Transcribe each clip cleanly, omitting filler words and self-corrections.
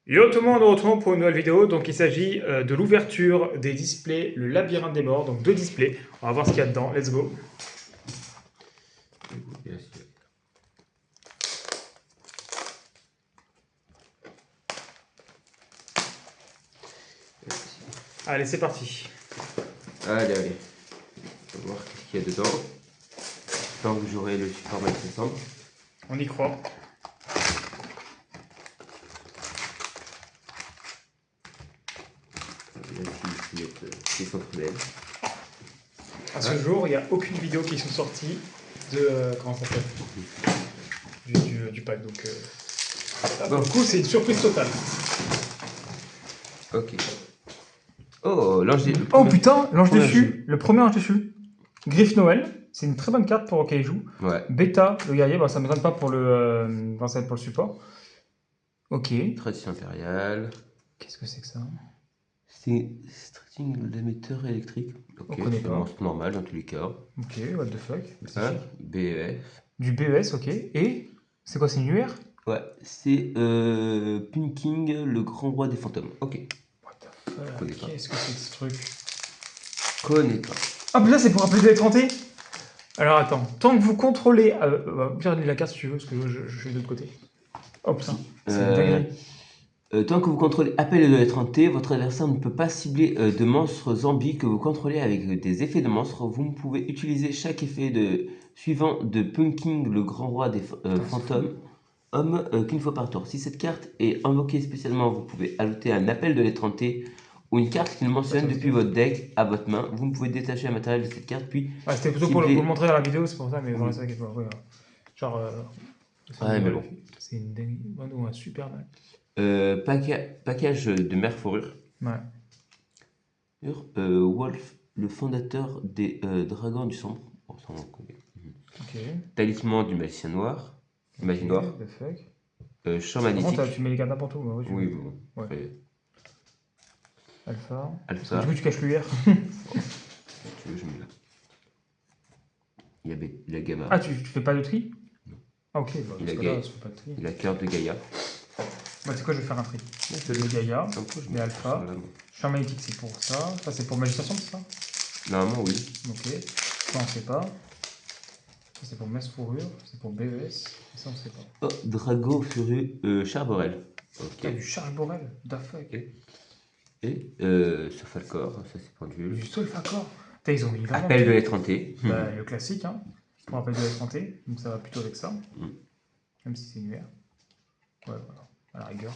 Yo tout le monde, on se retrouve pour une nouvelle vidéo. Donc il s'agit de l'ouverture des displays, le labyrinthe des morts. Donc deux displays. On va voir ce qu'il y a dedans. Let's go. Bien sûr. Allez, c'est parti. Allez, allez. On va voir ce qu'il y a dedans. Tant que j'aurai le support mettre ensemble. On y croit. Là, c'est centre belle. À ce jour, il n'y a aucune vidéo qui sont sorties de comment ça s'appelle du pack. Donc pour le coup, c'est une surprise totale. Ok. Oh, l'ange des... Oh putain, l'ange premier déchu, le premier ange déchu. Griffe Noël, c'est une très bonne carte pour Kaiju. Ouais. Bêta, le guerrier, bon, ça ne me donne pas pour le, pour le support. Ok. Tradition impériale. Qu'est-ce que c'est que ça? C'est stretching l'émetteur électrique. Ok, On connaît c'est un pas. monstre normal dans tous les cas. Ok, what the fuck. Hein, BEF. Du BES, ok. Et c'est quoi, c'est une UR? Ouais, c'est Punking, le grand roi des fantômes. Ok. What the Connais fuck, pas. qu'est-ce que c'est que ce truc? Connais pas. Ah, mais là, c'est pour appeler les Alors attends, tant que vous contrôlez. Viens lire la carte si tu veux, parce que je suis de l'autre côté. Oh putain, c'est une dinguerie. Tant que vous contrôlez appel de lettre T, votre adversaire ne peut pas cibler de monstres zombies que vous contrôlez avec des effets de monstres. Vous pouvez utiliser chaque effet suivant de Punking, le grand roi des fantômes, homme, qu'une fois par tour. Si cette carte est invoquée spécialement, vous pouvez ajouter un appel de lettre T ou une carte qui le mentionne depuis votre deck à votre main. Vous pouvez détacher un matériel de cette carte, puis Ah, c'était plutôt pour le montrer dans la vidéo, c'est pour ça, mais voilà, c'est ça ouais, genre. ouais, mais bon. C'est une dinguerie. Oh, un super mal. Package de mer fourrure. Ouais. Wolf, le fondateur des dragons du sombre. Bon, ça, on le connaît. Ok. Talisman du magicien noir. Magie noire. The fuck. Champ magnétique. Tu mets les cartes n'importe où. Ouais, Oui, bon. Ouais. Après, Alpha. Alpha. Du coup, tu caches l'UR. Si tu veux, je mets là. Il y a Gamma. Ah, tu fais pas de tri? Non. Ah, ok. Bah, Il a là, Gaïa. ça fait pas de tri. Il a cœur de Gaïa. Bah, c'est quoi, je vais faire un tri. Je mets Gaïa, je mets Alpha. Champ magnétique, c'est pour ça. Ça, c'est pour Magicien Sombre, c'est ça? Normalement, oui. Ok. Ça, on sait pas. Ça, c'est pour Messe Fourrure. C'est pour BES. Et ça, on sait pas. Oh, Drago Furieux Charborel. Ok. Ah, du Charge Borel. The fuck. Et Sophalcor, ça c'est pendule. Du Solfacor. Putain, ils ont mis vraiment. Appel de lettre T. Bah, le classique, hein. Pour appel de lettre T. Donc, ça va plutôt avec ça. Même si c'est une UR. Ouais, voilà. À la rigueur.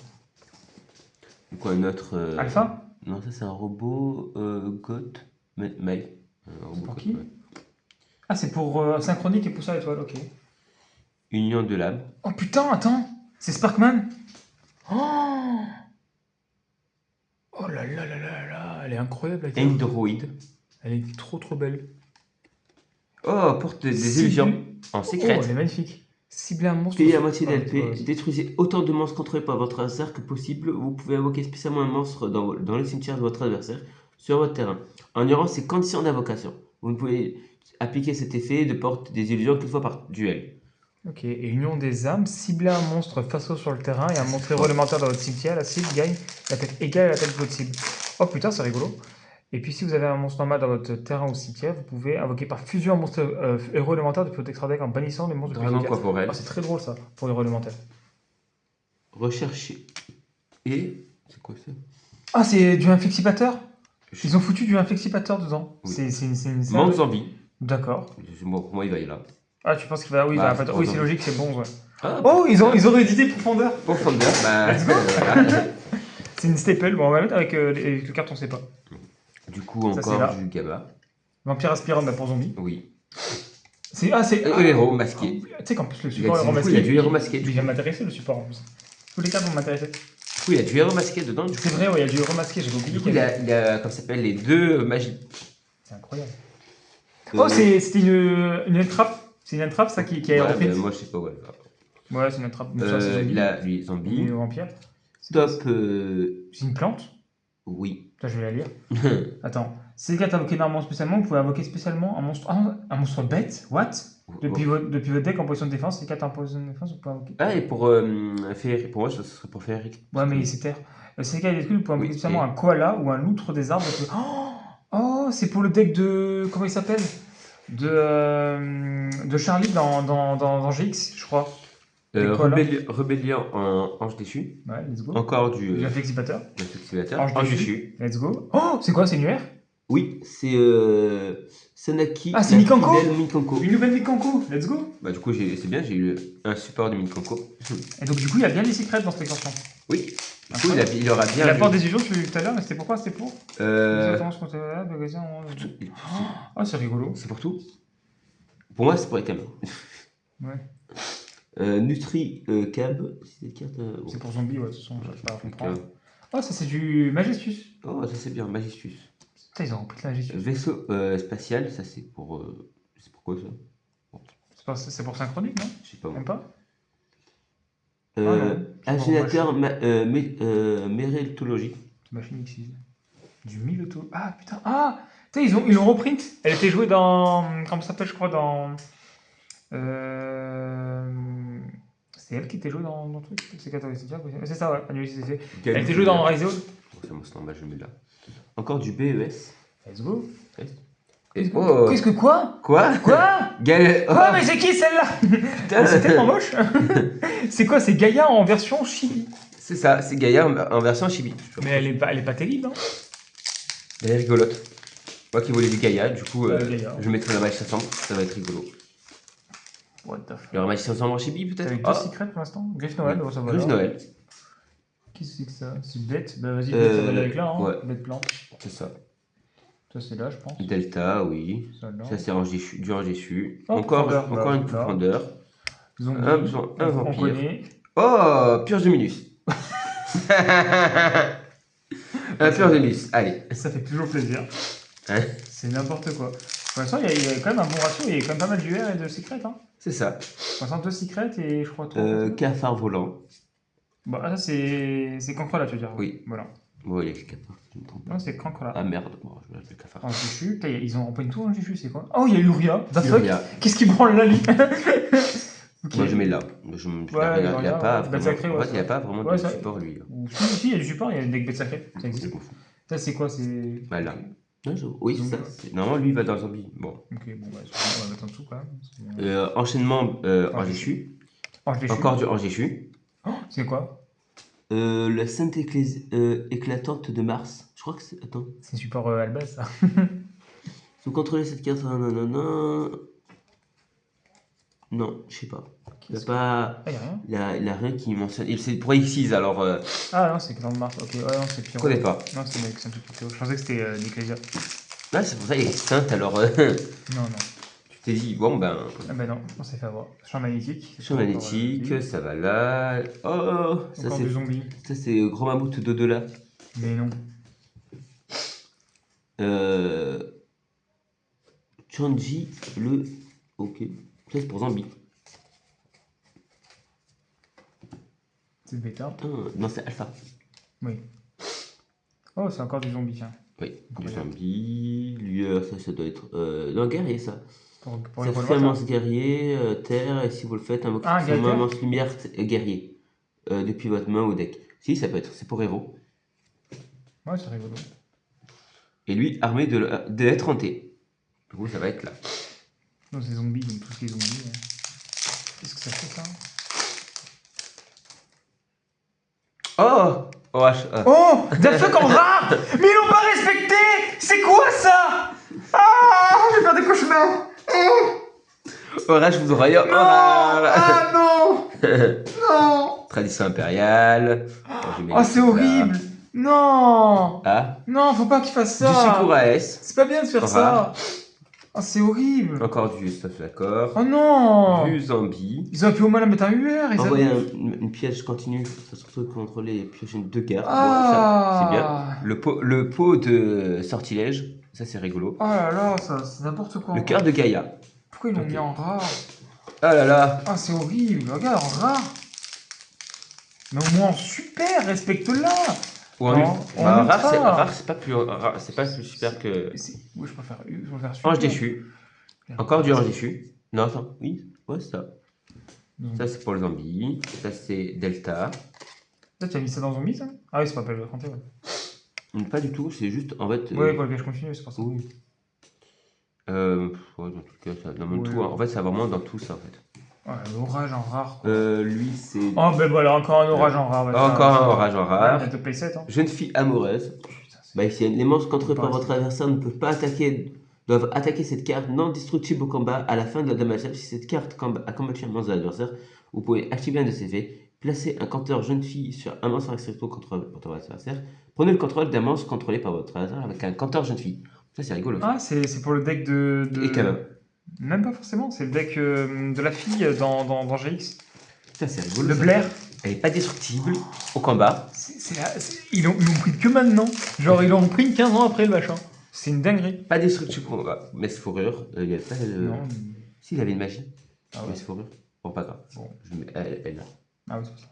Du coup, un autre. Alpha? Non, ça c'est un robot Goth. Mail. Pour qui? Ah, c'est pour synchronique et pousser à l'étoile, ok. Union de l'âme. Oh putain, attends! C'est Sparkman? Oh! Oh là là là là là, elle est incroyable la carte. Android. Elle est trop belle. Oh, porte des illusions en secret. Oh, elle est magnifique. Cibler un monstre. Payez la moitié d'LP, détruisez autant de monstres contrôlés par votre adversaire que possible. Vous pouvez invoquer spécialement un monstre dans le cimetière de votre adversaire sur votre terrain, en ignorant ses conditions d'invocation. Vous ne pouvez appliquer cet effet de porte des illusions qu'une fois par duel. Ok, et Union des âmes, cibler un monstre face sur le terrain et un monstre héros élémentaire dans votre cimetière, la cible gagne l'attaque égale à l'attaque de votre cible. Oh putain, c'est rigolo. Et puis si vous avez un monstre normal dans votre terrain ou cimetière, vous pouvez invoquer par fusion un monstre héros élémentaire depuis votre extra deck en bannissant les monstres de Dragon corporel. Oh, c'est très drôle ça, pour héros élémentaire. Rechercher. Et. C'est quoi ça? Ah, c'est du inflexipateur? Ils ont foutu du inflexipateur dedans. Oui. C'est une Monde zombie. D'accord. Bon, pour moi, il va y là. Ah, tu penses qu'il va. Oui, bah, oui, c'est logique, c'est bon, ouais. Ah, Oh, ils ont réédité Profondeur. Profondeur, bah. Let's go. Voilà. C'est une staple, bon, on va mettre avec les cartes, on sait pas. Du coup, Ça, encore du Gamma. Vampire aspirant bah, pour zombie. Oui. C'est. Héros masqué. Tu sais qu'en plus, le support héros masqué. Il y a du héros masqué. Il vient m'intéresser, le support en plus. Tous les cartes vont m'intéresser. Du coup, il y a du héros masqué dedans. C'est vrai, ouais, il y a du héros masqué, j'avais oublié. Du coup, il y a comme ça s'appelle, les deux magies. C'est incroyable. Oh, c'était une entrap. C'est une entrap, ça, qui a repris. Moi, je sais pas où elle va. Ouais, c'est une entrap. Là, lui, zombie. Vampire. Top. C'est une plante? Oui. Putain, je vais la lire. Attends. Si les cartes invoquées normalement spécialement, vous pouvez invoquer spécialement un monstre bête. What? Depuis votre deck en position de défense, les 4 en position de défense, vous pouvez invoquer. Ah, et pour Féerique, pour moi, ce serait pour Féerique. Ouais, mais c'est terre. C'est cas détruit, vous pouvez invoquer Oui, spécialement et- un koala ou un loutre des arbres. Oh, c'est pour le deck de. Comment il s'appelle de Charlie dans GX, je crois. Des koalas. Rébellion en Ange déchu. Ouais, let's go. Encore du Déjà fait activateur. activateur. Ange Ange déchu. déchu. Let's go. Oh, c'est quoi, c'est une UR? Oui, c'est Sanaki. Ah, c'est la Mikanko. fidèle Mikanko. Une nouvelle Mikanko, let's go. Bah, du coup, c'est bien, j'ai eu un support de Mikanko. Et donc, du coup, il y a bien des secrets dans cette extension. Oui, du coup, il aura bien. La porte des illusions, tu l'as vu tout à l'heure, mais c'était pourquoi? C'était pour Euh, Ah, c'est rigolo. c'est pour tout. Pour moi, c'est pour les cams. Ouais. Nutri Cab, c'est des cartes. Bon. C'est pour zombie, ouais, de toute façon, je pas à comprendre. Ok. Oh, ça, c'est du Majestus. Oh, ça c'est bien, Magistus. Putain, ils ont repris la Majestus. Vaisseau spatial, ça c'est pour. C'est pour quoi ça? C'est pour synchronique, non? Je sais pas moi. Même pas? Agénateur Méréltologie. Machine X6. Du Miloto. Ah, putain. Ah! Tu sais, ils l'ont reprint. Elle était jouée dans. Comment ça s'appelle, je crois, dans. C'est elle qui était jouée dans le truc. C'est ça, ouais. Elle était jouée dans Rise of. C'est moi, c'est normal, je le mets là. Encore du BES. Let's go. Oh. Qu'est-ce que quoi? Quoi? Quoi? Gal... Quoi? Mais c'est qui celle-là? Putain. C'est tellement moche. C'est quoi? C'est Gaïa en version chibi. C'est ça, c'est Gaïa en version chibi. Mais elle est pas terrible, hein? Elle est rigolote. Moi qui voulais du Gaïa, du coup, Gaïa. je mettrai la Magicien Sombre, ça va être rigolo. What the fuck? Il y aura Magicien Sombre en chibi peut-être? Avec deux secrets pour l'instant. Griff Noël, ça va. Griffe Noël. Qu'est-ce que c'est que ça? C'est bête. Bah vas-y, Euh, bête avec là, hein. ouais. Bête plan. C'est ça. Ça c'est là, je pense. Delta, oui. Ça là. Ça c'est du Ange déchu. Oh, Encore profondeur, une là. profondeur. Zombie. Un On vampire. connaît. Oh, Purge de Minus. Un Purge de Minus, allez. Ça fait toujours plaisir. Hein? C'est n'importe quoi. Pour l'instant, il y a quand même un bon ratio. Il y a quand même pas mal d'UR et de secrets. Hein. C'est ça. 62 secrets et je crois 3. Cafard volant. Bah, ça, c'est Cancre là, tu veux dire. Oui. Voilà. Bon, il y a que cafard, je me trompe pas. Non, c'est Cancre là. Ah merde, bon, je vais le cafard. En Jifu. Putain, ils ont repris tout en Jifu, c'est quoi? Oh, il y a Uria. The fuck? Uria. Qu'est-ce qui branle là, lui? Okay. Moi je mets là. Il a pas Bête sacrée, vraiment, ouais, en fait, il n'y a pas vraiment ouais, de ça- support lui. Si, il y a du support, il y a des bêtes sacrées. Ça existe. C'est bon. Ça, c'est quoi? C'est. Bah là. Oui, c'est ça. Normalement, lui il va dans le zombie. Bon. Ok, bon, bah, on va mettre en dessous quand même. Enchaînement Ange Ange déchu. Ange déchu. Encore du Ange déchu. Oh, c'est quoi? La Sainte éclatante de Mars. Je crois que c'est. Attends. C'est support Albaz, ça. Si vous contrôlez cette carte. Nanana. Non, je sais pas. Il n'y a pas. Ah, y a rien. Il a rien qui mentionne. Et c'est pour X6 alors. Ah non, c'est que dans le Mars. Ok, ouais, non, c'est Je pire. connais pas. Non, c'est un truc plutôt. Je pensais que c'était d'Ecclesia. Ah, c'est pour ça qu'il est Sainte alors. Non, non. Tu t'es dit, bon ben. Ah bah non, on s'est fait avoir. Champ magnétique. Champ magnétique, ça va là. Oh, ça Encore c'est. du zombie. Ça c'est Grand Mammouth d'au-delà. Mais non. Chanji le. Ok. Ça c'est pour zombie. C'est bêta. Non, c'est alpha. Oui. Oh, c'est encore du zombie, tiens. Oui, du Incroyable. zombie. Lueur, ça doit être. Non, guerrier ça. Pour C'est les Flamance guerrier, terre, et si vous le faites, invoquez Ah, son guerrier. immense lumière guerrier. Depuis votre main au deck. Si, ça peut être. C'est pour héros. Ouais, c'est rigolo. Et lui, armé de l'être hanté. Du coup, ça va être là. Non, c'est zombie, donc tout ce qui est zombie. Ouais. Qu'est-ce que ça fait, ça? Oh OH. Oh! The fuck en rare! Mais ils l'ont pas respecté! C'est quoi ça? Ah! Je vais faire des cauchemars! Orage, vous aurez. Non! Ah non! Non! Tradition impériale. Oh, c'est horrible! Non! Ah, Non, faut pas qu'ils fassent du ça! secours à S. C'est pas bien de faire Rare. ça! Oh, c'est horrible! Encore du stuff d'accord. Oh non! Du zombie. Ils auraient pu au moins la mettre un UR! Ils Envoyer avaient- une piège continue. Ça surtout contrôler et piocher 2 cartes. Ah. Bon, ça, c'est bien. Le pot de sortilège. Ça, c'est rigolo. Oh là là, ça, c'est n'importe quoi. Le cœur de Gaïa. Pourquoi ils l'ont Ok. mis en rare? Ah là là. Ah, c'est horrible! Regarde, en rare! Mais au moins en super, respecte-la! Ou en Non, une. on Bah, aime rare, pas. c'est pas plus c'est pas plus super que Oui, je préfère super. Ange déchu. Encore du Ange déchu. Non, attends, oui, ouais, c'est ça. Donc, Ça, c'est pour le zombie. Ça, c'est Delta. là, tu as mis ça dans Zombie, ça? Ah oui, c'est pas appel de 31, ouais. Pas du tout, c'est juste, en fait... Ouais, pour lequel je continue, c'est pour ça. oui. Ouais, dans tout cas, ça, dans Oui, tout, hein. En fait, ça va vraiment dans tout ça, en fait. ouais, l'orage en rare, quoi. Lui, c'est... Oh, ben voilà, encore un orage en rare. Bah, tiens, Encore c'est un bon. orage en Ouais, rare. bientôt playset, hein. Jeune fille amoureuse. Putain, c'est Maïsienne. Les monstres contrôlés pas par votre resté. adversaire ne peuvent pas attaquer, doivent attaquer cette carte non destructible au combat à la fin de la dommageable. Si cette carte a combattu un monstre de l'adversaire, vous pouvez activer un de ses effets. Placer un compteur jeune fille sur un monstre restricto contre votre adversaire. Prenez le contrôle d'un monstre contrôlé par votre adversaire avec un compteur jeune fille. Ça, c'est rigolo. Ça. Ah, c'est pour le deck de, Et canin. Même pas forcément, c'est le deck de la fille dans GX. Ça, c'est rigolo. Le ça. Blair. Elle est pas destructible au combat. Ils l'ont pris que maintenant. Genre, ils l'ont pris 15 ans après le machin. C'est une dinguerie. Pas destructible au combat. Messe fourrure. Il y a pas de... Non. S'il avait une magie. Ah ouais. Messe fourrure. Bon, pas grave. Bon. Je mets elle là. Ah oui, c'est pour ça.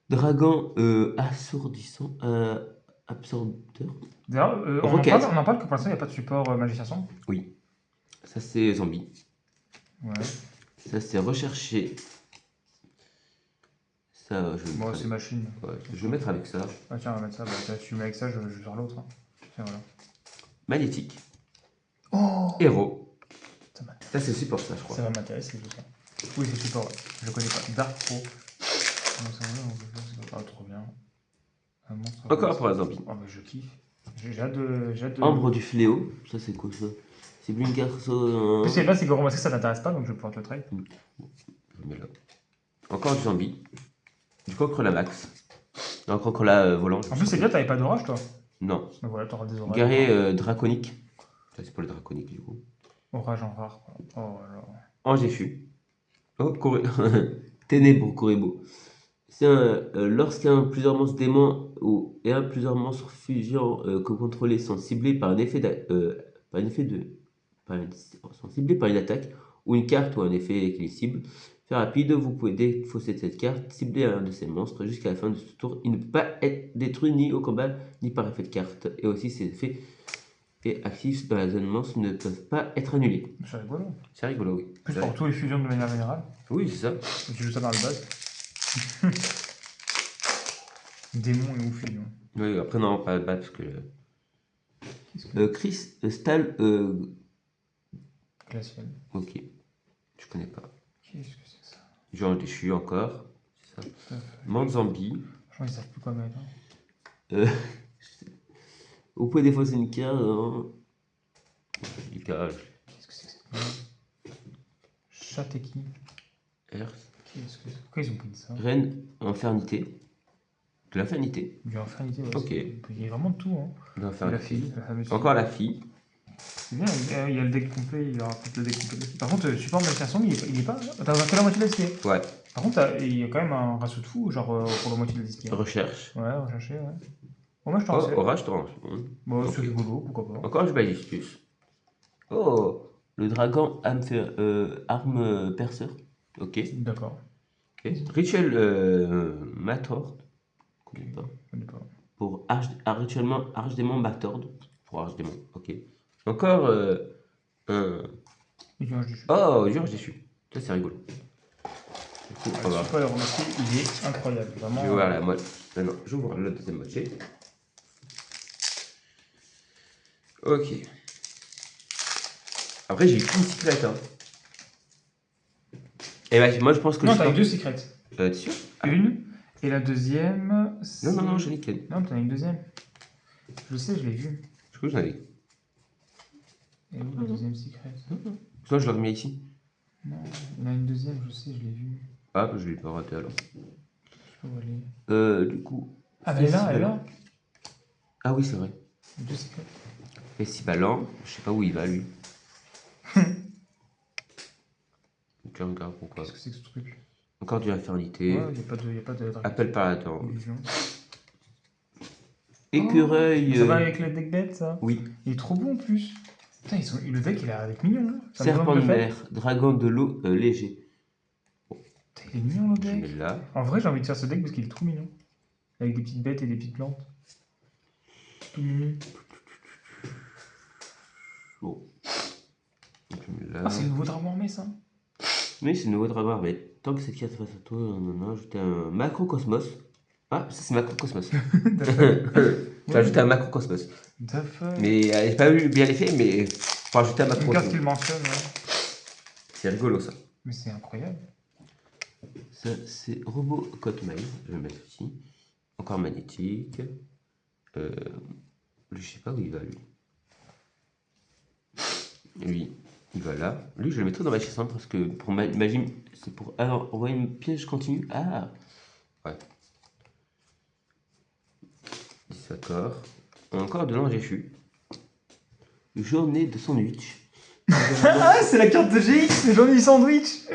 Dragon assourdissant, absorbeur. D'ailleurs, Roquette. on en parle que pour l'instant, il n'y a pas de support magicien sombre. Oui. Ça, c'est zombie. Ouais. Ça, c'est recherché. Ça, je vais Moi, mettre c'est avec... machine. ouais, je vais mettre avec ça. Ah, tiens, on va mettre ça. Bah, tiens, si tu mets avec ça, je vais faire l'autre, hein. Tiens, voilà. Magnétique. Oh, Héros. ça m'intéresse. Ça, c'est aussi pour ça, je crois. Ça va m'intéresser, tout ça. Oui, c'est support, ouais. Je connais pas. Dark Pro. Comment ça va, on peut faire ça. Ah, trop bien. Un monstre. Encore pour un zombie. Oh, mais je kiffe. J'ai hâte de. Ambre du fléau. Ça, c'est quoi ça? C'est plus une carte. En plus, ce qui est bien, c'est que remarquer ça t'intéresse pas, donc je vais pouvoir te le trade. Je mets là. Encore du zombie. Du Concrelamax. Un Concrelat volant. En plus, c'est bien, t'avais pas d'orage, toi. Non. Donc voilà, t'auras des orages. Guerrier draconique. Ça, c'est pour le draconique, du coup. Orage en rare, quoi. Oh là là. Angéfu. Oh, Ténébreux Corribo. C'est lorsqu'un plusieurs monstres démons et un plusieurs monstres fusions que vous contrôlez sont ciblés par un effet sont ciblés par une attaque ou une carte ou un effet qui les cible. Fait rapide, vous pouvez défausser cette carte, cibler un de ces monstres jusqu'à la fin de ce tour. Il ne peut pas être détruit ni au combat ni par effet de carte. Et aussi ses effets et actifs dans la zone monstre ne peuvent pas être annulés. C'est rigolo. C'est rigolo, oui. Plus pour tous les fusions de manière générale. Oui, c'est ça. Et tu joues ça dans le base. Démon et ou fusion. Oui, après, non, pas parce que. Qu'est-ce que Chris Stahl. glacial. Ok, je connais pas. Qu'est-ce que c'est que ça? Genre déchu encore. C'est ça. Monde zombie. Franchement, ils savent plus quoi mettre. Hein. Euh, vous pouvez défausser une carte. Qu'est-ce que c'est que ça? Chateki. Earth. Qu'est-ce que c'est? Pourquoi ils ont pris de ça? Reine Infernité. De l'infernité. Du infernité, ouais. Ok. Il y a vraiment de tout. Hein. De Et la l'infernité. fille, la fameuse fille. Encore la fille. C'est bien, il y a le deck complet, il y aura peut-être le deck complet aussi. Par contre, support magicien sombre, il est pas. T'as que la moitié de la display. Ouais. Par contre, il y a quand même un ratio de fou, genre pour la moitié de la display. Recherche. Ouais, rechercher, ouais. Bon, moi je t'en Oh, sais. orage torrent. Bon, Ok. c'est rigolo, pourquoi pas. Encore du Balistus. Oh, le dragon arme perceur. Ok. D'accord. Ok. Rituel Matord. Je connais pas. Je connais pas. Pour Arche Démon Matord. Pour Arche Démon. Ok. Encore un. Et du du Oh, Georges déçu. Ça, c'est rigolo. Du coup, on va. Super remarqué, il est incroyable. Vraiment. Je vais voir la mode. Non, j'ouvre le deuxième moitié. Ok. Après, j'ai qu'une cyclette. Hein. Et bah, moi, je pense que Non, le t'as eu support- deux secrets. T'es sûr? Une, et la deuxième. Non, non, non, j'en ai qu'une. Non, t'en as une deuxième. Je sais, je l'ai vu. Je crois que j'en avais. Et où la deuxième secret? Soit je l'aurais mis ici. Non, il y en a une deuxième, je sais, je l'ai vu. Ah, je l'ai pas raté alors. Je sais pas où elle est. Du coup. Ah, bah, elle est là, elle est là. Ah oui, c'est vrai. Deux secrets. Festivalant, je sais pas où il va lui. Tu regardes pourquoi. Qu'est-ce que c'est que ce truc? Encore du infernité. Ouais, y a pas de Appel par attente. illusion. Écureuil. Ça va avec le deck bête, ça? Oui. Il est trop bon en plus. Putain, le deck il a l'air d'être mignon. Hein. Ça me Serpent donne de le fait. mer. Dragon de l'eau léger. Putain, il est mignon le Je deck. mets là. En vrai, j'ai envie de faire ce deck parce qu'il est trop mignon. Avec des petites bêtes et des petites plantes. Tout mignon. Bon. Là. Ah, c'est le nouveau dragon armé, ça. Oui, c'est le nouveau dragon armé. Tant que cette carte est face à toi, on a ajouté un macrocosmos. Ah, ça c'est macrocosmos. The fuck. J'ai ajouté un macrocosmos. The fuck. Mais j'ai pas vu bien l'effet, mais faut ajouter un Une carte macrocosmos. qu'il mentionne, ouais. C'est rigolo ça. Mais c'est incroyable. Ça, c'est Robot Cotmail. Je vais le mettre ici. Encore magnétique. Je sais pas où il va lui. Lui, il va là. Lui, je le mettrai dans ma chambre parce que pour magie, c'est pour envoyer une piège continue. Ah, ouais. 10 accords. Encore de l'angéchu. Journée de sandwich. Ah, c'est la carte de GX, j'en ai eu sandwich.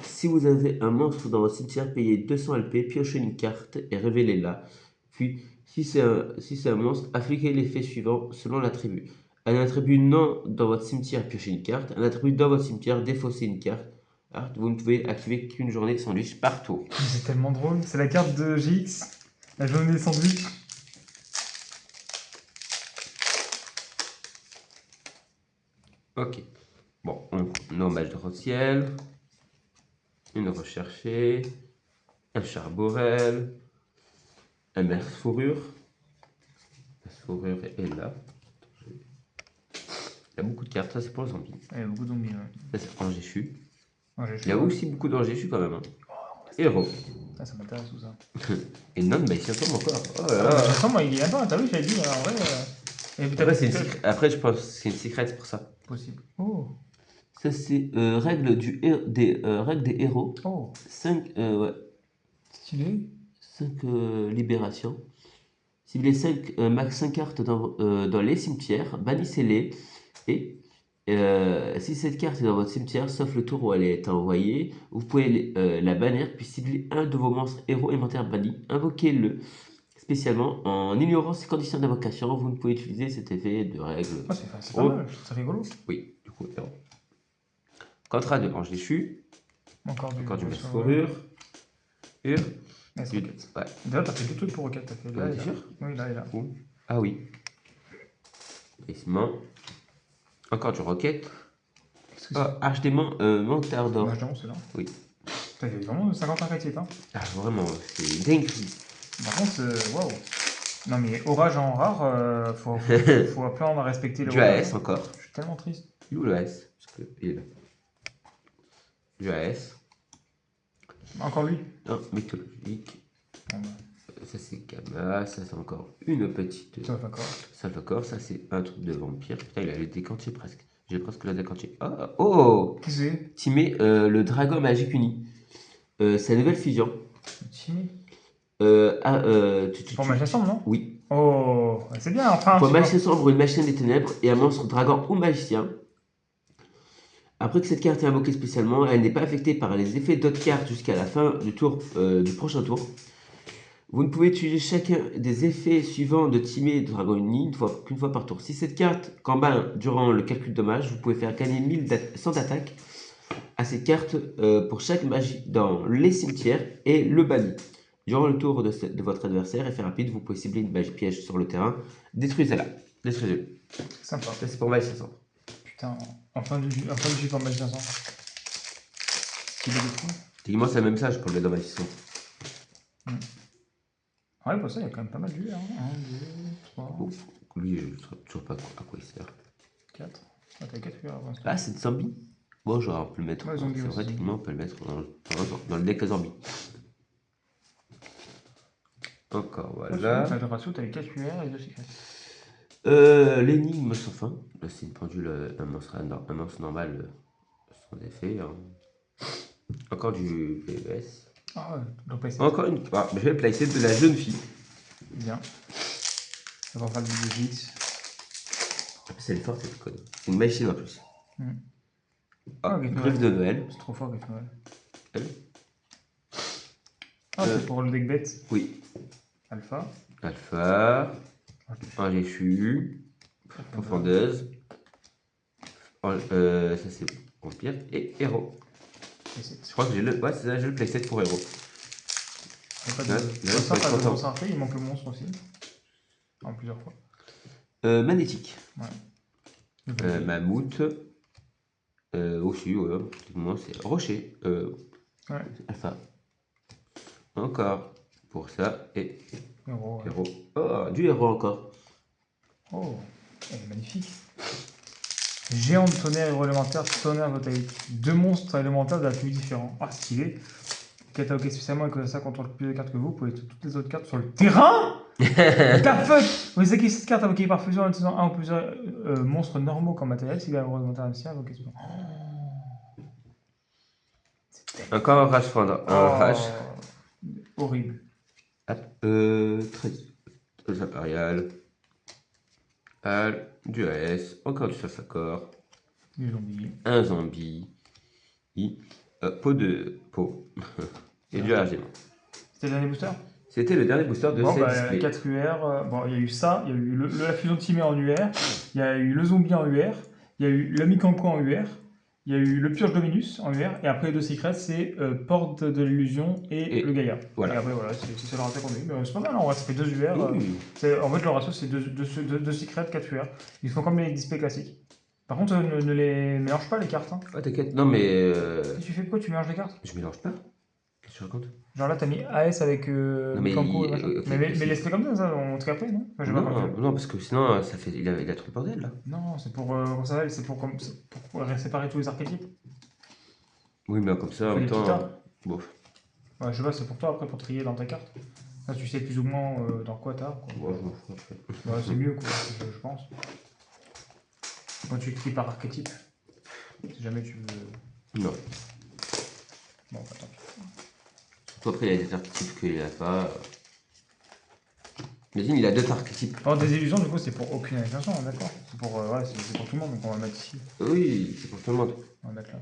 Si vous avez un monstre dans votre cimetière, payez 200 LP, piochez une carte et révélez-la. Puis, si c'est un monstre, appliquez l'effet suivant selon l'attribut. Un attribut non dans votre cimetière, piochez une carte. Un attribut dans votre cimetière, défaussez une carte. Alors, vous ne pouvez activer qu'une journée de sandwich par tour. C'est tellement drôle. C'est la carte de GX, la journée des sandwichs. Ok. Bon, un hommage de Rociel. Une recherchée. Un charborel. Un merce fourrure. La fourrure est là. Il y a beaucoup de cartes, ça c'est pour le zombie. Il y a beaucoup de zombies, ouais. Ça c'est Angéchu. Ouais, j'ai Il y a chaud. aussi beaucoup d'Angéchu quand même. Hein. Héros. Ah, ça m'intéresse tout ça. Et non, bah il s'y tombe encore. Oh là Ah, là. de toute façon, moi, il est là-bas, t'as vu, j'avais dit, en vrai. Et puis, Après, Après, je pense que c'est une secret, c'est pour ça. Possible. Oh. Ça, c'est règles règles des héros. Oh. 5 ouais, Stylé. 5 libérations. Ciblez 5, max 5 cartes dans les cimetières, bannissez-les. Et si cette carte est dans votre cimetière, sauf le tour où elle est envoyée, vous pouvez la bannir, puis cibler un de vos monstres héros inventaire banni. Invoquez-le spécialement en ignorant ses conditions d'invocation. Vous ne pouvez utiliser cet effet de règle. Oh, c'est pas mal, c'est rigolo. Oui, du coup, héros. Contrat de Ange déchu. Encore du Masse fourrure. Ouais. Déjà, t'as fait deux trucs pour Rocket. T'as fait là et T'es là. sûr? Oui, là et là. Ah oui. Glissement. Encore du rocket. Qu'est-ce que c'est? Archidémon Montard d'or. Bah, c'est là. Oui. T'as fait vraiment 50 arrêtés, hein. Ah, vraiment, c'est dingue. Par contre, waouh. Non, mais orage en rare, faut apprendre à respecter le Du AS encore. Je suis tellement triste. Il est où le AS? Parce que il est là. Du AS. Encore lui. Non, mythologique. Bon, bah, Ça c'est Gamma. Ça c'est encore une petite. ça va pas encore. Salvacor. Ça c'est un truc de vampire. Putain, il a le décantier presque. J'ai presque le décantier. Ah, oh! Qu'est-ce que c'est? Timé, le dragon magique uni. C'est la nouvelle fusion. Timé. Pour Magicien Sombre, non? Oui. Oh, c'est bien, enfin. Pour un magicien sombre, une machine des ténèbres et un monstre dragon ou magicien. Après que cette carte est invoquée spécialement, elle n'est pas affectée par les effets d'autres cartes jusqu'à la fin du prochain tour. Vous ne pouvez utiliser chacun des effets suivants de Timé et de Dragon Uni qu'une fois par tour. Si cette carte combat durant le calcul de dommages, vous pouvez faire gagner 1100 d'attaque à cette carte pour chaque magie dans les cimetières et le banni. Durant le tour de votre adversaire, effet rapide, vous pouvez cibler une magie piège sur le terrain. Détruisez-la. Détruisez-le. Sympa. Ça, c'est pour Magicien Sombre. Putain, enfin du jus pour Magicien Sombre. Il est de fou. Techniquement, c'est le même message pour le mettre dans Magicien Sombre. Ouais, pour ça, il y a quand même pas mal de jus. 1, 2, 3, Ouf. Lui, je ne sais toujours pas à quoi il sert. 4. Ah, t'as 4 jus avant. Ah, c'est de zombie. Bon, genre, on peut le mettre. Ouais, zombie c'est vrai, aussi. techniquement, on peut le mettre dans le deck à zombie. Encore, voilà. T'as le ratio, t'avais 4 UR et 2 secrets. L'énigme sans fin. Là, c'est une pendule, un monstre normal sans effet. Hein. Encore du PES. Ah ouais, donc placer. Encore une. Ah, je vais placer de la jeune fille. Bien. Ça va faire du GX. C'est le fort, cette code. C'est une machine en plus. Ah, Griffe de Noël. C'est trop fort, Griffe Noël. Elle. Ah, c'est pour le deck bête. Oui. Alpha. Alpha. Un Léchu. Profondeuse. Ça, c'est Empire. Et Héros. Je crois que j'ai le. Ouais, c'est ça, j'ai le playset pour Héros. Il n'y a pas de monstre arché, il manque le monstre aussi. En plusieurs fois. Magnétique. Ouais. Mammouth. Aussi, ouais, moi c'est Rocher. Ouais. Alpha. Encore pour ça et Héros, ouais. héros. Oh, du héros encore. Oh, elle est magnifique. Géant de tonnerre héros élémentaire, tonnerre voltaïque. Deux monstres élémentaires de attributs différents. Ah, stylé. Kataoke spécialement et que ça contrôle plus de cartes que vous pouvez toutes les autres cartes sur le terrain. What the fuck. Vous acquis cette carte invoquée par fusion en utilisant un ou plusieurs monstres normaux comme matériel. Si la héros élémentaire initial invoqué souvent. Encore un rage fondant. Un rage. Horrible. 13. Impérial. Du AS. Encore du Safakor. Du zombie. Un zombie. Peau de peau. Et du RGM. C'était le dernier booster. C'était le dernier booster de Bon, cette bah, display. 4 UR. Bon, il y a eu ça. Il y a eu la fusion timée en UR. Il y a eu le zombie en UR. Il y a eu le Mikanko en UR. Il y a eu le Purge Dominus en UR. Et après, les deux secrets, c'est Porte de l'illusion et le Gaïa. Voilà. Et après, voilà, c'est le raté qu'on a eu. Mais c'est pas mal, en vrai. Ça fait 2 UR. Oui. En fait, le ratio, c'est 2 secrets, 4 UR. Ils font comme les displays classiques. Par contre, ne les mélange pas les cartes. Hein. Ah, t'inquiète. Non, mais. Tu fais quoi? Tu mélanges les cartes? Je mélange pas. Qu'est-ce que tu racontes? Genre là, t'as mis AS avec Non, mais Mikanko et machin. ok, mais si. laisse-les comme ça, on te capte, non? Enfin, j'ai pas compris. Non, parce que sinon, ça fait... il a trop le bordel là. Non, c'est pour, comment ça s'appelle, c'est pour séparer tous les archétypes. Oui, mais comme ça, en Fais même des petits temps. tas. Bon. Ouais, je sais pas, c'est pour toi après, pour trier dans ta carte. Là, tu sais plus ou moins dans quoi t'as. Quoi. Moi, je m'en fous après. Ouais, c'est mieux, quoi, je pense. Quand tu tries par archétype, si jamais tu veux. Non. Bon, bah, tant pis. Surtout après, il y a des archétypes qu'il a pas. Imagine, il a deux archétypes. Alors, des illusions, du coup, c'est pour aucune intention, d'accord. C'est pour, ouais, c'est pour tout le monde, donc on va le mettre ici. Oui, c'est pour tout le monde. On va le mettre là.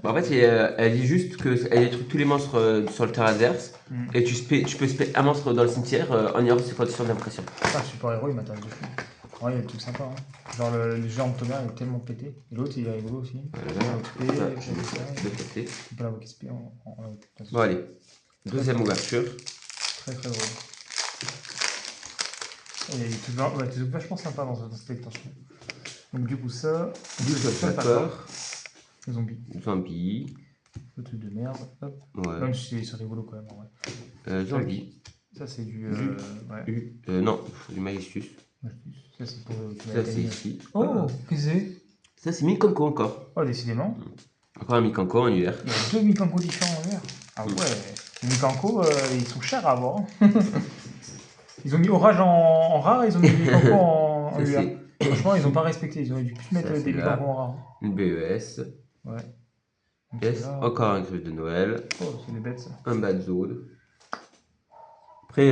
Bah, en fait, elle dit juste qu'elle détruit tous les monstres sur le terrain adverse. Et tu peux spé un monstre dans le cimetière en ignorant ses conditions d'impression. Ah, le super héros, il m'intéresse de fou. Ouais, il y a des trucs sympas. Hein. Genre le géant de tonnerre, il est tellement pété. Et l'autre, il est rigolo aussi. Voilà, ça, je vais de côté. Tu peux l'invoquer SP en Bon, allez. Deuxième ouverture. Très très drôle. Et il y a des trucs vachement sympas dans cette extension. Donc du coup ça, Du Safakor. les zombies. Zombie. Le truc de merde. Hop. Ouais. Même si c'est rigolo quand même en vrai. Zombie. Ça c'est du... ouais. Non, du Majestus. Ça c'est pour... Ça, c'est ici. Oh, qu'est-ce que c'est? Ça, c'est Mikanko encore. Oh, décidément. Encore un Mikanko en UR. Il y a deux Mikanko différents en UR. Ah ouais. Les Mikanko, ils sont chers à avoir. Ils ont mis Orage en rare et ils ont mis Mikanko en UR. Franchement, ils ont pas respecté. Ils auraient dû plus mettre des Mikanko en rare. Une BES. Ouais. Yes. Là... Encore un griffe de Noël. Oh, c'est des bêtes ça. Un bad zone. Après,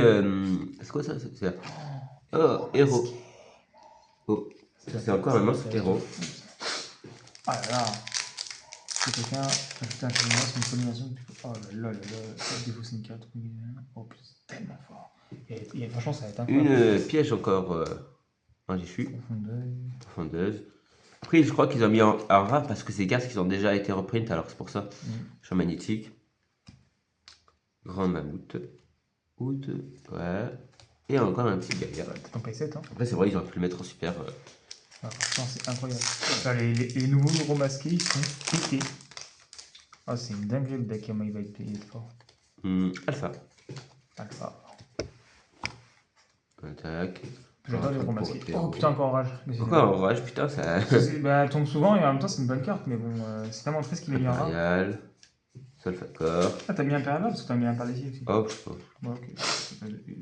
c'est quoi ça? C'est... Oh, héros. Oh, ça c'est encore un monstre héros. Ah là là. C'est quelqu'un ajouter un changement, c'est une combinaison de... Oh là là là là. Ça défausser une carte. Oh putain, c'est tellement fort. Et franchement, ça va être incroyable. Une piège encore en diffus. Profondeur. Profondeuse. Après, je crois qu'ils ont mis en rare parce que c'est des cartes qui ont déjà été reprint, alors c'est pour ça. Champ magnétique. Grand mammouth. Oud. Ouais. Et encore un petit gaillard. T'es en payes 7, hein. Après, c'est vrai, ils auraient pu le mettre en super. Ah, franchement, c'est incroyable. Là, les nouveaux euros masqués, ils sont pétés. Ah, c'est une dinguerie le deck, comment il va être payé de fort. Alpha. Alpha. Attaque. J'adore les euros masqués. Oh putain, encore Orage. Encore un Orage, putain, ça. Bah, elle tombe souvent et en même temps, c'est une bonne carte, mais bon, c'est tellement triste qu'il est mis en rare. Impérial. Safakor. Ah, t'as mis Impérial là parce que t'as mis Impérial aussi. Hop, je sais pas. Ouais, ok.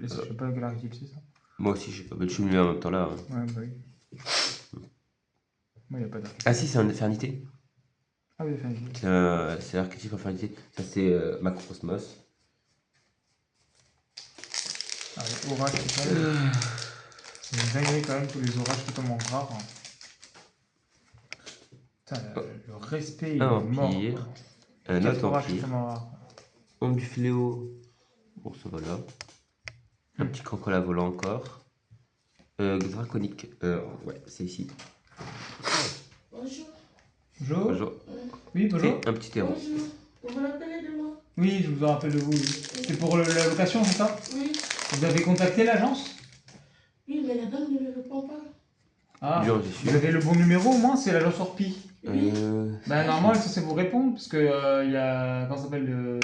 Je sais pas quel archétype c'est ça. Moi aussi, je sais pas. Mais je suis mis en même temps là. Ouais, bah oui. Moi, il n'y a pas d'archétype. Ah si, c'est en éternité. Ah oui, Infernité. C'est l'archétype infernité. Ça, c'est Macrocosmos. Ah, les orages qui tombent. C'est une dinguerie quand même, tous les orages qui tombent en rare. Putain, le respect, il est Un mort. empire. Un 4 autre orages qui empire. tombent en rare. Ombre du fléau. Bon, ça va là. Un petit crocola volant encore. Draconique. Ouais, c'est ici. Bonjour. Bonjour. Bonjour. Oui, bonjour. Et un petit héros. Bonjour. Vous me rappelez de moi? Oui, je vous en rappelle de vous. Oui. C'est pour la location, c'est ça? Oui. Vous avez contacté l'agence? Oui, mais la dame ne me répond pas. Ah, du ange déchu. vous avez le bon numéro au moins, c'est l'agence Orpi. Oui. Bah normalement elle est censée vous répondre parce que il y a comment ça s'appelle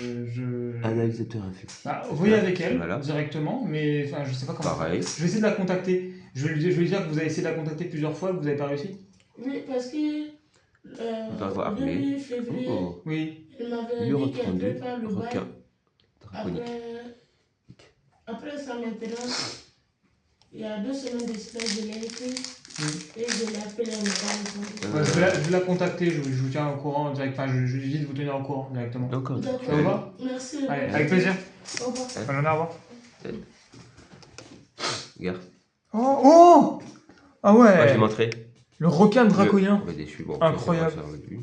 Analysateur infectif. Bah, vous voyez avec elle Voilà. directement, mais enfin je sais pas comment. Pareil. Je vais essayer de la contacter. Je vais lui dire que vous avez essayé de la contacter plusieurs fois et que vous n'avez pas réussi. Oui, parce que Dragon au armé. début février, Oh. il m'avait Numéro dit qu'elle 32. prépare le bail. Requin. Draconique. Après ça maintenant, il y a 2 semaines de cela, je l'ai écrit et je l'ai appelé, elle m'a pas répondu. Ouais, je vais la contacter, je vous tiens au courant direct. Enfin je lui dis de vous tenir au courant directement. Encore. D'accord. Ça vous va? Merci. Allez, avec plaisir. Au revoir. Bonne journée, au revoir. Regarde. Oh, oh ah Moi, je ouais, l'ai montré. le requin draconien. Ouais, déchu. Bon, Incroyable. ça, on l'a vu.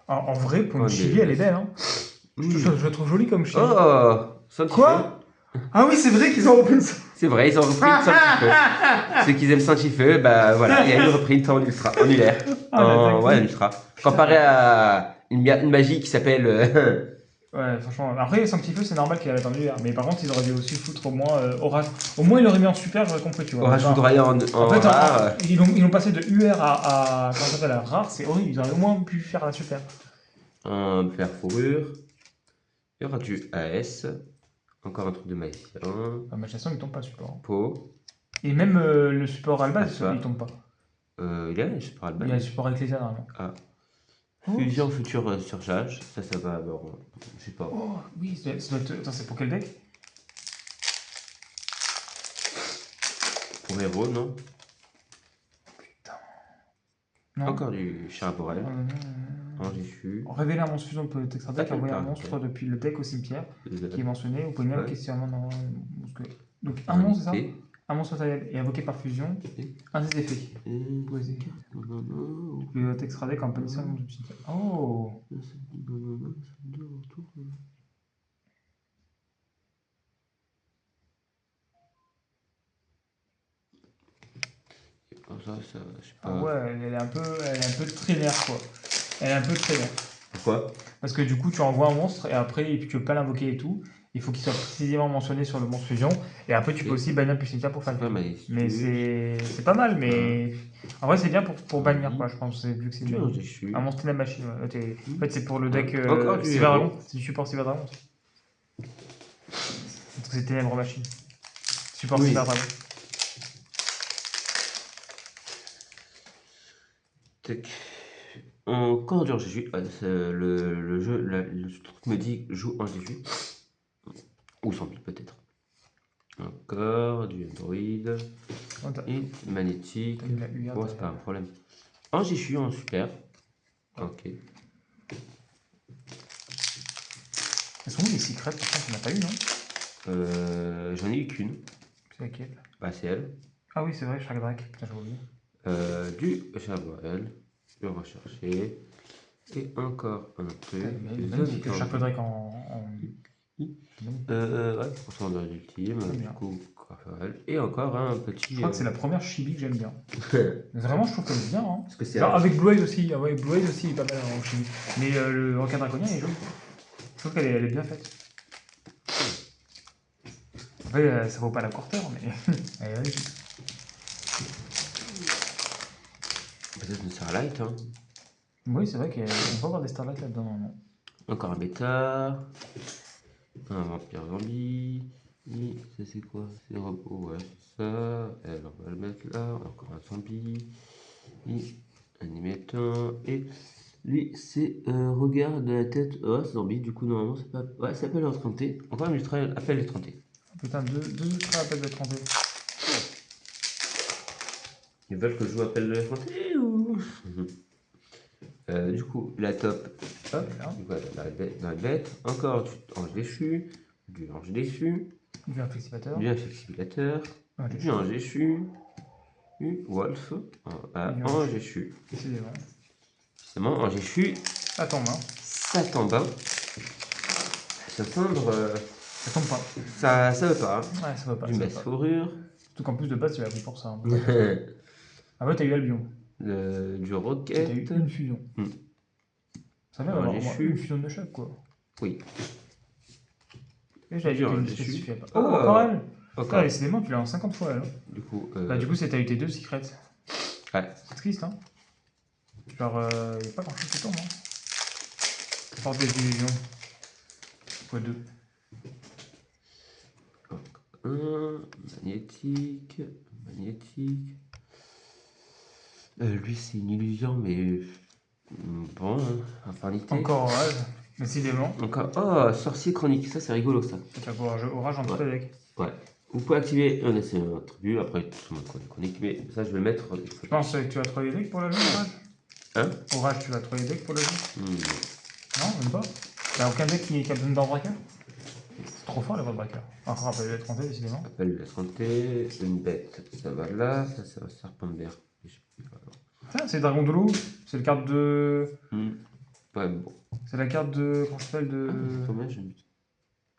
En vrai, pour Oh, une chibi, elle est belle. Hein. Je la trouve jolie comme chibi. Oh, sans Quoi? Ah oui, c'est vrai qu'ils ont repris ça. C'est vrai, ils ont repris une Santifeu. Ceux qui aiment Santifeu, bah voilà, il y a une reprise en ultra, en ulaire. Ouais, en ultra. Comparé à une magie qui s'appelle. Ouais, franchement. Après, Sanctifeu, c'est normal qu'il avait en UR. Mais par contre, ils auraient dû aussi foutre au moins Orage. Au moins, ils l'auraient mis en super, j'aurais compris, tu vois. Orage foudroyant en fait, rare. ils l'ont passé de UR à comment ça s'appelle, à rare, c'est horrible. Ils auraient au moins pu faire la super. Un fer fourrure. Il y aura du AS. Encore un truc de magicien. Enfin, Machination, il tombe pas le support. Peau. Et même le support Alba, Alpha. il tombe pas. Il y a, je parle Il y a le support Ecclesia normalement. Ah. Oh. Fusion futur surcharge. Ça va. Alors, je sais pas. Oh, oui, ça doit être. Attends, c'est pour quel deck? Pour héros, non? Putain. Non. Encore du charaborel. En déchu. Révéler un monstre fusion peut extra deck, Ah, envoyer un d'accord, monstre ok. depuis le deck au cimetière qui est mentionné. Vous pouvez Ouais. invoquer si vraiment dans donc un monstre, c'est ça? Invité. Un monstre matériel est invoqué par fusion. Un des effets. Posé. Le deck extra deck en punissant le monstre du cimetière. Oh! Ça, je sais pas. Ah ouais, elle est un peu traînère quoi. Elle est un peu traînère. Pourquoi? Parce que du coup, tu envoies un monstre et après, et puis tu peux pas l'invoquer et tout. Il faut qu'il soit précisément mentionné sur le monstre fusion. Et après, tu peux aussi bannir plus cimetière pour faire le pas tout. mal. Mais c'est pas mal, mais en vrai, c'est bien pour bannir quoi, je pense. Vu que c'est Tu as déchu. un monstre de la machine. Ouais. En fait, c'est pour le deck Encore du Silver héros. Dragon. C'est du support Silver Dragon. Parce que c'est Ténèbres Machine. Support Oui. Silver Dragon. Tac. Encore du Ange-Déchu. Le jeu, le truc me dit joue Ange-Déchu. Ou Zombie peut-être. Encore du Android. Et magnétique. T'as mis la UR Bon, c'est pas un problème. Ange-Déchu en super. Ok. Elles sont où les secrets? Par contre, on n'a pas eu, non? J'en ai eu qu'une. C'est laquelle? Bah, c'est elle. Ah oui, c'est vrai, Shark Drake. Putain, j'ai oublié. Du Chabrel. Je vais rechercher. Et encore un truc. Magnifique, Shark Drake Ouais, pourcentage d'ultime, Très du bien. coup, Raphaël. Et encore un petit. Je crois que c'est la première chibi que j'aime bien. Vraiment, je trouve qu'elle est bien. Hein. Spécial. Genre avec Blue Eyes aussi. Ah ouais, Blue Eyes aussi, il est pas mal en chibi. Mais le requin draconien, il est joli. Je trouve qu'elle est bien faite. Après, ça vaut pas la quarter, mais elle est magnifique. Peut-être une Starlight. Hein. Oui, c'est vrai qu'on peut avoir des Starlight là-dedans, non? Encore un bêta. Un vampire zombie. Et ça, c'est quoi? C'est un robot, ouais, c'est ça. Alors, on va le mettre là. Encore un zombie. Et un émettant. Et lui, c'est regard de la tête. Oh, c'est zombie. Du coup, normalement, c'est pas. Ouais, ça s'appelle L30. Encore un ultra appel L30. Putain, deux ultra appels de 30. Ils veulent que je joue appel de L30 ou. Du coup, la top, hop, voilà, dans la bête, encore du ange déchu, du ange déchu, Du inflexibateur. du inflexibilateur, Ah, du ange déchu, du wolf, ange déchu. Décidément. Justement, ange déchu, À ton main. ça tombe, hein. Ça tombe, Ça tombe pas. ça veut pas, hein. Ouais, ça va pas. Du ça va masse pas. fourrure, Surtout qu'en plus de base, tu l'as pris pour ça. Hein. Ah ouais, t'as eu Albion. du T'as eu roquette, une fusion. Ça va Alors, avoir j'ai au moins su. une fusion de chaque, quoi. oui. Et j'avais dit Fusion, qu'une j'ai espèce su. suffisait pas. Oh. Oh, encore elle! Encore. Ah, décidément, tu l'as en 50 fois, là. Du coup, Bah, du coup, c'est t'as eu tes 2 secrets. ouais. C'est triste, hein. Genre, y a pas grand chose qui tombe, hein. Porte des illusions. Quoi, 2. Un, magnétique, magnétique. Lui, c'est une illusion, mais bon, hein, infernité. Encore orage. Décidément. Encore, oh, sorcier chronique, ça c'est rigolo ça. Tu vas pouvoir jouer orage en tout Ouais. avec. Ouais. Vous pouvez activer, c'est un attribut, après tout le monde connaît chronique, mais ça je vais le mettre. Je pense que tu vas trouver les decks pour le jeu, orage. Hein? Orage, tu vas trouver les decks pour le jeu. Hmm. Non, même pas. T'as aucun deck qui a besoin d'Endbreaker? C'est trop fort les Breaker. Encore un peu de 30 décidément. Appelle la santé, une bête, ça va là, ça c'est un serpent de mer. Tiens, c'est Dragon de l'eau. C'est le carte de. Ouais, bon. C'est la carte de. Comment ça s'appelle de. Combien je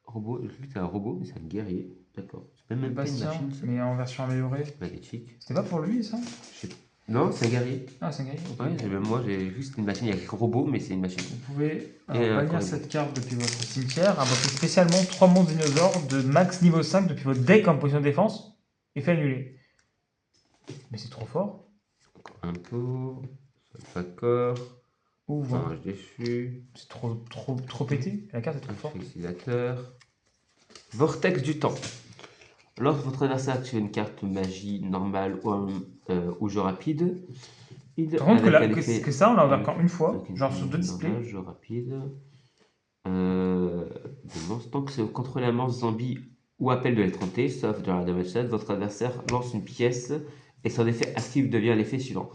robot, je dis que c'est un robot, mais c'est un guerrier. D'accord. C'est même pas une Bastien, machine, ça. mais en version améliorée. Magnifique. C'était pas pour lui ça? Je sais pas. Non, c'est un guerrier. Ah, c'est un guerrier. Ok. Ouais, même moi j'ai vu que c'était une machine, il y a quelques robots, mais c'est une machine. Vous pouvez Et bannir encore cette carte depuis votre cimetière, invoquer spécialement 3 monstres dinosaures de max niveau 5 depuis votre deck en position de défense et fait annuler. Mais c'est trop fort. Encore un pot, d'accord. Ouf, hein. Ange déchu, C'est trop pété. La carte est trop forte. Oxydateur. Vortex du temps. Lorsque votre adversaire active une carte magie normale ou jeu rapide, Par contre, avec un effet que ça, on l'a ouvert qu'en une fois, avec une genre sur 2 normal, displays. jeu rapide. Des monstres. Tant que vous contrôlez un monstre zombie ou appel de l'étrangeté, sauf dans la damage set, votre adversaire lance une pièce et son effet actif devient l'effet suivant.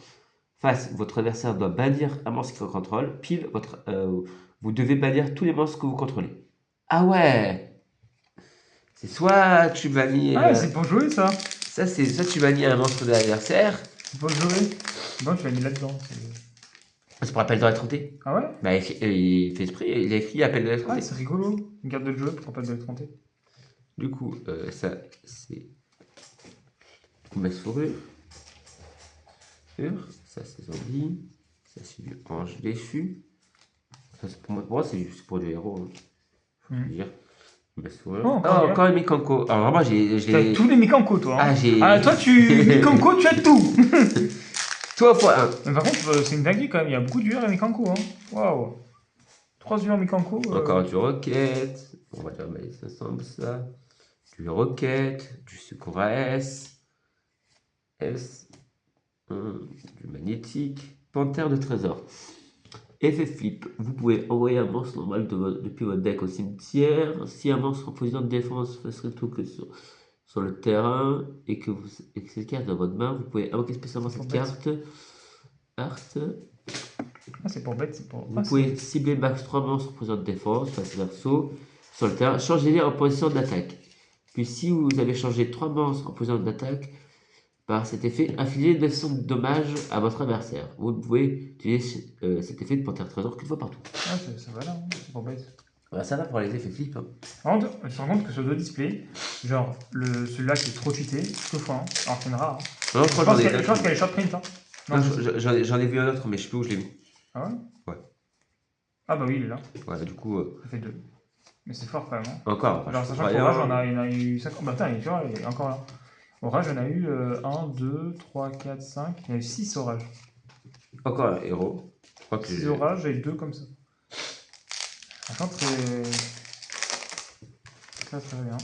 Face, votre adversaire doit bannir un monstre qu'il contrôle. Pile, vous devez bannir tous les monstres que vous contrôlez. Ah ouais! C'est soit tu bannis. Ah, c'est pour jouer ça. Ça, c'est soit tu bannis un monstre de l'adversaire. C'est pour jouer. Bon, tu l'as mis là-dedans. C'est pour appel de l'étrangeté. Ah ouais? Bah, il fait esprit, il a écrit appel de Ah, l'étrangeté. c'est rigolo. Une carte de jeu pour pas de tenter. Du coup, ça, c'est. Combat fourrure. Ça, c'est zombie. Ça, c'est du ange déchu. Ça, pour moi c'est pour du héros. Hein. Faut le dire. Combat fourrure. Oh, Encore un Mikanko. Alors, vraiment, T'as tous les Mikanko, toi. Hein. Ah, toi, Mikanko, tu as tout. Toi, fois 1. Mais par contre, c'est une dinguerie quand même. Il y a beaucoup d'UR et Mikanko. Hein. Waouh. 3 UR Mikanko. Encore du roquette. On va dire, ça semble ça. Du roquette. Du secours à S. Du magnétique. Panthère de trésor. Effet flip. Vous pouvez envoyer un monstre normal depuis votre deck au cimetière. Si un monstre en position de défense fait tout que sur le terrain et que cette carte dans votre main, vous pouvez invoquer spécialement cette carte. Art. Ah, c'est pour bête, c'est pour. Vous pouvez cibler max 3 monstres en position de défense, face verso, sur le terrain. Changez-les en position d'attaque. Puis si vous avez changé 3 monstres en position d'attaque, par cet effet, infliger 900 de dommages à votre adversaire. Vous pouvez utiliser cet effet de panthère trésor qu'une fois partout. Ah, ça va là, hein. C'est pour bête. Voilà, ça va pour les effets flip. Hein. Par contre, je me rends compte que sur 2 displays, genre celui-là qui est trop cheaté, 2 fois, hein. Alors c'est une rare. Hein. Non, Je pense qu'elle est short print. Hein. Non, j'en ai vu un autre, mais je sais plus où je l'ai mis. Ah ouais? Ouais. Ah bah oui, il est là. Ouais, du coup. Ça fait 2. Mais c'est fort quand même. Hein. Encore. Genre, sachant qu'Orage, il y en a eu 5. Bah attends, tu vois, il est encore là. Orage, il y en a eu 1, 2, 3, 4, 5. Il y en a eu 6 orages. Encore un héros. 6 orages et 2 comme ça. Franchement, très bien.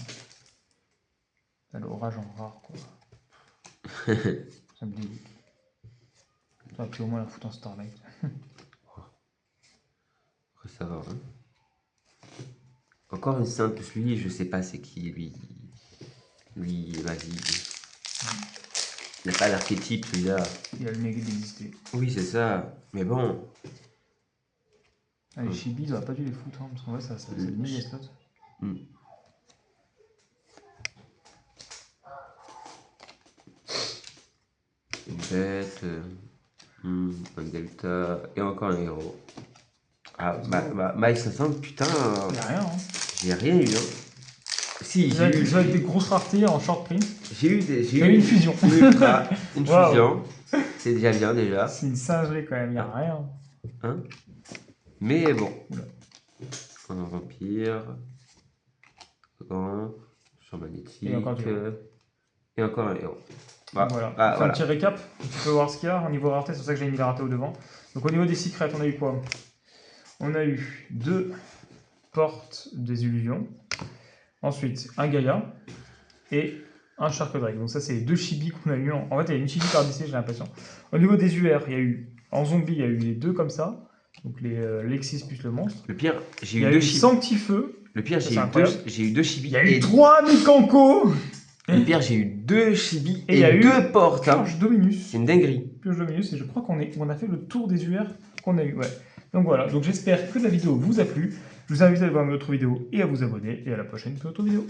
T'as l'orage en rare, quoi. Ça me dégoûte. T'aurais pu au moins la foutre en Starlight. Après, ça va. Hein. Encore une sainte, plus lui, je sais pas c'est qui, lui. Lui, vas-y. Il n'a pas l'archétype, celui-là. Il a le mérite d'exister. Oui, c'est ça. Mais bon. Ah, les Chibi, ils auraient pas dû les foutre, hein, parce qu'en vrai, ça le met les slots. Une bête. Un delta. Et encore un héros. Ah, Mike 500, putain. Il y a rien, hein. J'ai rien eu, hein. Si, J'ai eu avec des grosses raretés en short print. J'ai eu une fusion. Une Wow. fusion. C'est déjà bien, déjà. C'est une singerie quand même, il y a rien. Hein? Mais bon. Oula. Un vampire. Grand. Champ magnétique. Et encore du héros. Et encore un héros. Donc voilà. Ah, On fait voilà. un petit récap. Tu peux voir ce qu'il y a au niveau rareté. C'est pour ça que j'ai mis la rareté au devant. Donc au niveau des secrets, on a eu quoi? On a eu 2 portes des illusions. Ensuite, un Gaïa. Et un Shark Drake. Donc ça, c'est les 2 chibis qu'on a eu. En fait, il y a une chibi par DC, j'ai l'impression. Au niveau des UR, il y a eu... En zombie, il y a eu les 2 comme ça. Donc les Lexis plus le monstre. Le pire, j'ai Il y eu a 2 eu chibis. Sanctifeu. Le pire, Ça, j'ai c'est eu, incroyable. eu 2 chibis. Il y a eu 3 Mikanko. Le pire, j'ai eu 2 chibis Et il y a eu 2 portes. Hein. Purge Dominus. C'est une dinguerie. Purge Dominus. Et je crois qu'on a fait le tour des UR qu'on a eu. Ouais. Donc voilà. Donc j'espère que la vidéo vous a plu. Je vous invite à aller voir mes autres vidéos et à vous abonner. Et à la prochaine pour une autre vidéo.